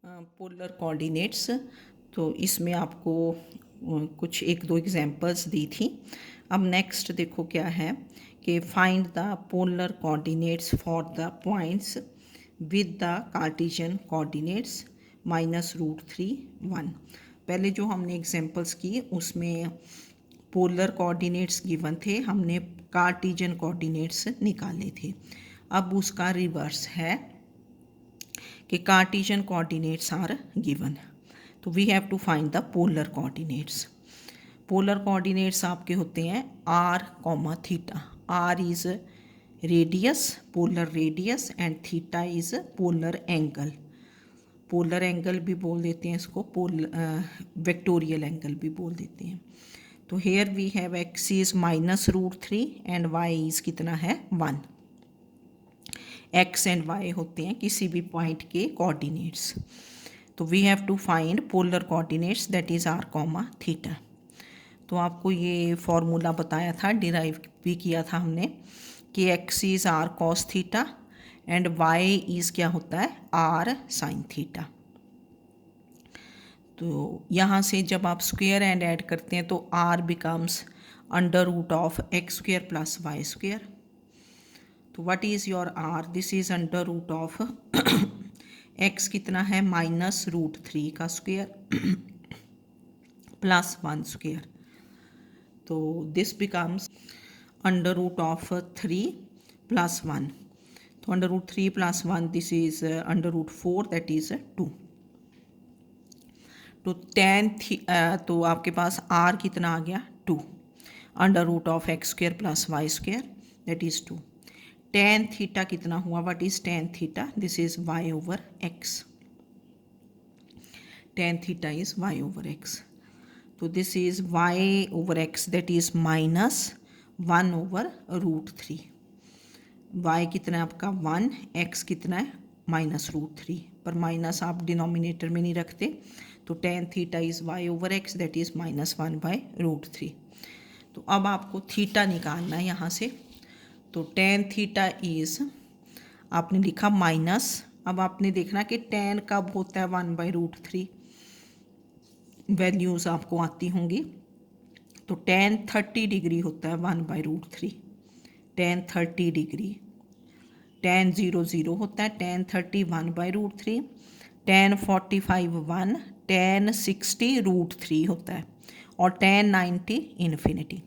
Polar coordinates. तो इसमें आपको कुछ एक दो एग्जांपल्स दी थी। अब नेक्स्ट देखो क्या है कि find the polar coordinates for the points with the Cartesian coordinates -√3, 1। पहले जो हमने एग्जांपल्स की उसमें पोलर कोऑर्डिनेट्स गिवन थे, हमने कार्टेशियन कोऑर्डिनेट्स निकाले थे। अब उसका रिवर्स है कि कार्टेशियन कोऑर्डिनेट्स आर गिवन, तो we have to find the polar coordinates. Polar coordinates आपके होते हैं r, theta. r is radius, polar radius, and theta is polar angle. Polar angle भी बोल देते हैं इसको, वेक्टोरियल एंगल भी बोल देते हैं। तो here we have x is -√3 and y is कितना है 1। x एंड y होते हैं किसी भी पॉइंट के कोऑर्डिनेट्स। तो we have to find polar coordinates that is r, theta. तो आपको ये फॉर्मूला बताया था, डिराइव भी किया था हमने कि x is r cos theta and y is क्या होता है r sin थीटा। तो यहाँ से जब आप स्क्वेयर एंड ऐड करते हैं तो r बिकम्स √(x² + y²). तो what is your r? This is √of x कितना है -√3 का स्क्वेयर प्लस 1 स्क्वेयर। तो दिस बिकम्स √3 + 1। तो √3 + 1 दिस इज √4 दैट इज 2। तो तो आपके पास r कितना आ गया 2, √(x² + y² that is 2। tan theta कितना हुआ? What is tan theta? This is y/x। tan theta is y/x। तो this is y/x that is -1/√3। y कितना है आपका 1, x कितना है -√3, पर माइनस आप डिनोमिनेटर में नहीं रखते। तो tan theta is y/x that is -1/√3। तो अब आपको थीटा निकालना है यहाँ से। तो tan थीटा इज आपने लिखा माइनस। अब आपने देखना कि tan कब होता है 1/√3, वैल्यूज़ आपको आती होंगी। तो tan 30 डिग्री होता है 1/√3, tan 30 डिग्री। tan 0 0 होता है, tan 30 1/√3, tan 45 1, tan 60 √3 होता है, और tan 90 इन्फिनिटी।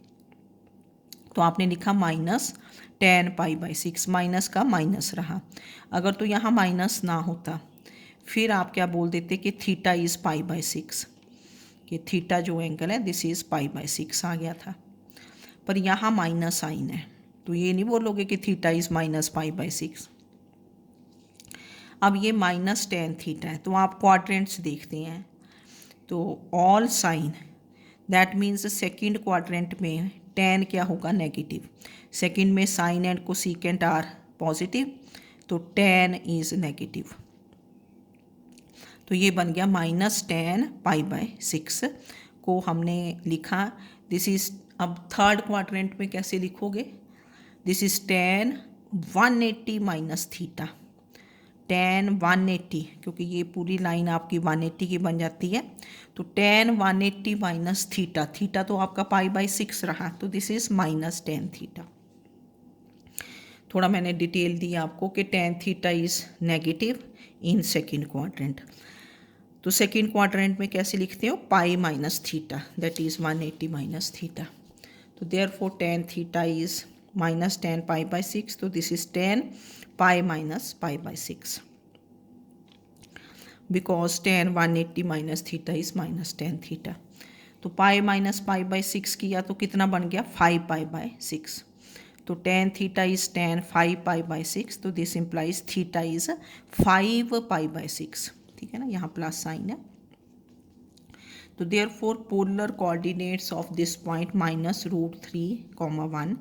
तो आपने लिखा माइनस tan π/6, माइनस का माइनस रहा। अगर तो यहाँ माइनस ना होता फिर आप क्या बोल देते कि थीटा इज़ π/6, कि थीटा जो एंगल है दिस इज़ π/6 आ गया था। पर यहाँ माइनस साइन है तो ये नहीं बोलोगे कि थीटा इज़ -π/6। अब ये -tan थीटा है, तो आप क्वाड्रेंट्स देखते हैं तो all sine that means second quadrant में tan क्या होगा नेगेटिव, सेकंड में sine and cosecant are positive, तो tan इज़ नेगेटिव। तो ये बन गया -tan π/6 को हमने लिखा। दिस इज़, अब थर्ड क्वाड्रेंट में कैसे लिखोगे? This is tan 180 minus theta, tan 180, क्योंकि ये पूरी लाइन आपकी 180 की बन जाती है। तो tan 180 माइनस थीटा, थीटा तो आपका π/6 रहा, तो दिस इज़ -tan थीटा। थोड़ा मैंने डिटेल दी आपको कि tan theta is negative in second quadrant. तो सेकेंड क्वाड्रेंट में कैसे लिखते हो? π-थीटा दैट इज़ 180 माइनस थीटा। तो therefore tan theta is -tan π/6, तो this is tan π - π/6, because tan 180 minus theta is -tan theta. तो π - π/6 किया तो कितना बन गया 5 π/6। तो tan थीटा इज़ tan 5 π/6, तो दिस इम्प्लाइज थीटा इज़ 5 π/6। ठीक है ना, यहाँ प्लस साइन है। तो therefore polar coordinates of this point -√3, 1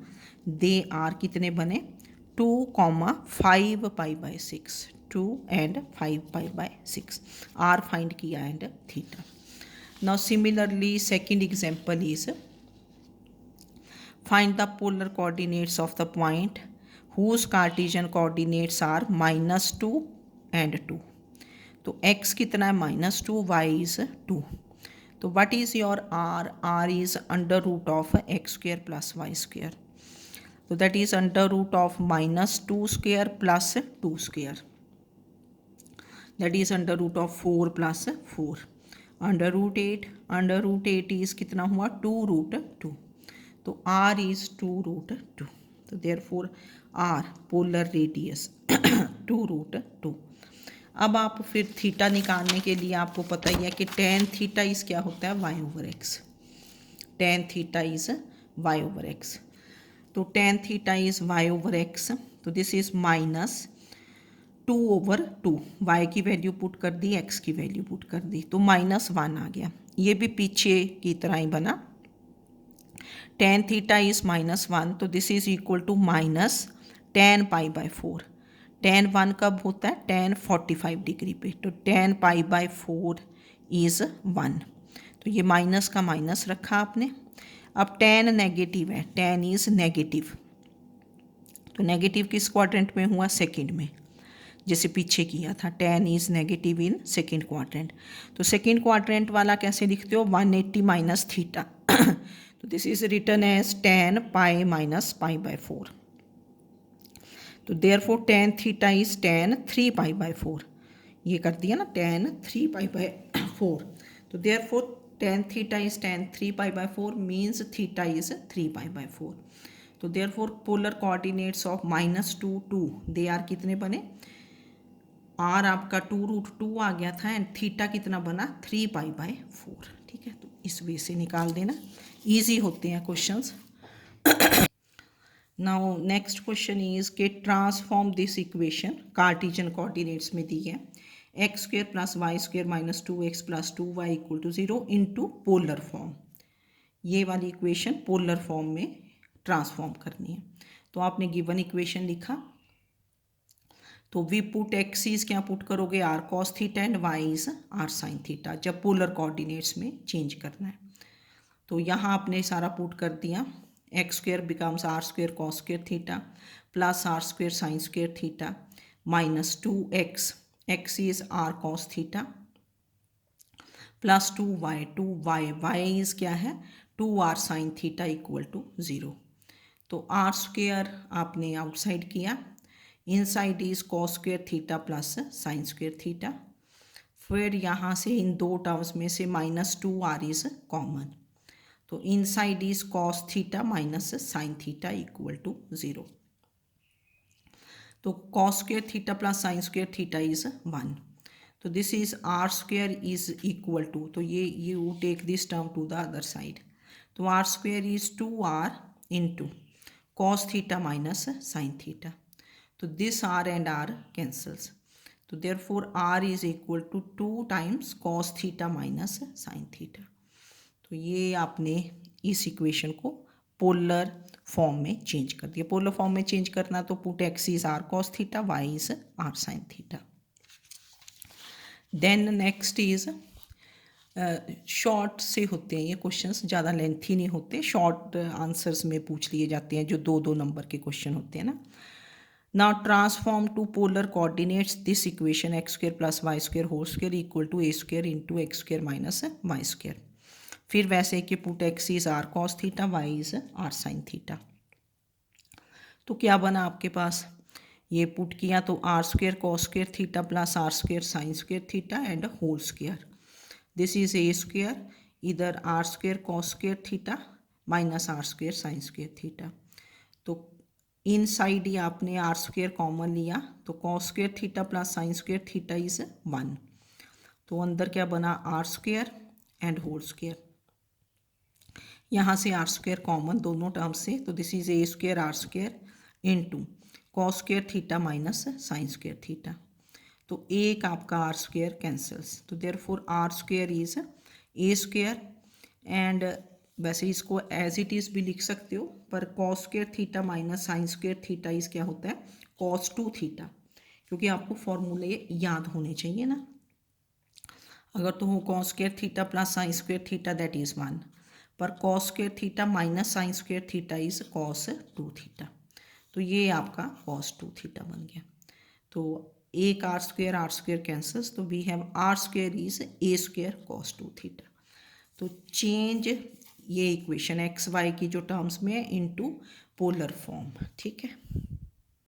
they are कितने बने 2, 5 π/6, 2 and 5 π/6 आर फाइंड किया and theta. Now similarly second example is find the polar coordinates of the point whose Cartesian coordinates are -2 and 2। तो x कितना है -2, y is 2. तो what is your r? r is under root of x square plus y square. तो that is under root of -2 square plus 2 square. That is under root of 4 plus 4. Under root 8 is कितना हुआ 2√2. तो r is 2√2. तो therefore r polar radius 2√2. अब आप फिर theta निकालने के लिए आपको पता ही है कि tan थीटा इज़ क्या होता है y/x. tan theta is y/x. तो tan थीटा इज़ y/x. तो दिस इज़ -2/2. y की वैल्यू पुट कर दी, x की वैल्यू पुट कर दी, तो -1 आ गया. ये भी पीछे की तरह ही बना. tan theta is -1. तो this is equal to -tan π/4. tan 1 कब होता है? tan 45 डिग्री पे. तो tan π/4 इज़ 1. तो ये माइनस का माइनस रखा आपने. अब tan नेगेटिव है, tan इज़ नेगेटिव. तो नेगेटिव किस क्वाड्रेंट में हुआ? सेकंड में, जैसे पीछे किया था. tan is negative in second quadrant. तो सेकंड क्वाड्रेंट वाला कैसे लिखते हो? 180 माइनस थीटा. तो this is written as tan pi minus π/4. तो therefore tan theta is tan 3π/4. ये कर दिया ना, tan 3π/4. तो therefore tan theta is tan 3π/4 means theta is 3π/4. तो therefore polar coordinates of -2 2 they are कितने बने? r आपका 2√2 आ गया था एंड थीटा कितना बना? 3π/4. ठीक है, तो इस वे से निकाल देना. ईजी होते हैं questions. Now next question is के transform this equation. Cartesian coordinates में दी है x² + y² - 2x + 2y = 0 into polar form. ये वाली इक्वेशन पोलर फॉर्म में ट्रांसफॉर्म करनी है. तो आपने गिवन इक्वेशन लिखा, तो वी पुट x इज क्या पुट करोगे? r cos theta and y is r sin theta, जब पोलर कोऑर्डिनेट्स में चेंज करना है. तो यहाँ आपने सारा पुट कर दिया. x² becomes r² cos square theta plus r² sin square theta minus 2x, x is r cos theta plus 2y, y is क्या है? 2r sin theta = 0. तो r² आपने आउटसाइड किया, inside is cos square theta plus sin square theta. फिर यहाँ से इन दो टर्म्स में से -2r इज कॉमन. तो inside is cos theta minus sin theta = 0. तो cos square theta plus sin square theta is 1. तो this is r² is equal to, तो ये you take this term to the other side. तो r² is 2r into cos theta minus sin theta. तो this r and r cancels. तो therefore r is equal to 2 times cos theta minus sin theta. तो ये आपने इस equation को polar form में change कर दिया. पोलर फॉर्म में चेंज करना तो put x is r cos theta, y is r sin theta. Then next is short से होते हैं ये क्वेश्चंस, ज़्यादा लेंथी नहीं होते. शॉर्ट आंसर्स में पूछ लिए जाते हैं, जो 2-2 नंबर के क्वेश्चन होते हैं ना. Now transform to polar coordinates this equation x² + y² whole square = a² into x² minus y². फिर वैसे कि put x is r cos theta, y is r sin theta. तो क्या बना आपके पास? ये पुट किया तो r² cos square theta plus r² sin square theta and whole square. This is a², इधर r² cos square theta minus r² sin square theta. तो इन side ही आपने r² कॉमन लिया, तो cos square theta plus sin square theta is 1. तो अंदर क्या बना? r² and whole square. यहाँ से r² कॉमन दोनों टर्म्स से, तो this is a² r² into cos square theta minus sin square theta. तो एक आपका r² कैंसल्स. तो therefore r² is a² and वैसे इसको एज इट इज़ भी लिख सकते हो, पर cos square theta minus sin square theta is क्या होता है? cos 2 theta. क्योंकि आपको फॉर्मूले याद होने चाहिए ना. अगर तो हो cos square theta plus sin square theta that is 1, पर cos square theta minus sin square theta is cos 2 theta. तो ये आपका cos 2 थीटा बन गया. तो एक आर स्क्वेयर कैंसल्स, तो we have r square is a square cos 2 theta. तो चेंज ये इक्वेशन एक्स वाई की जो टर्म्स में इनटू पोलर फॉर्म, ठीक है।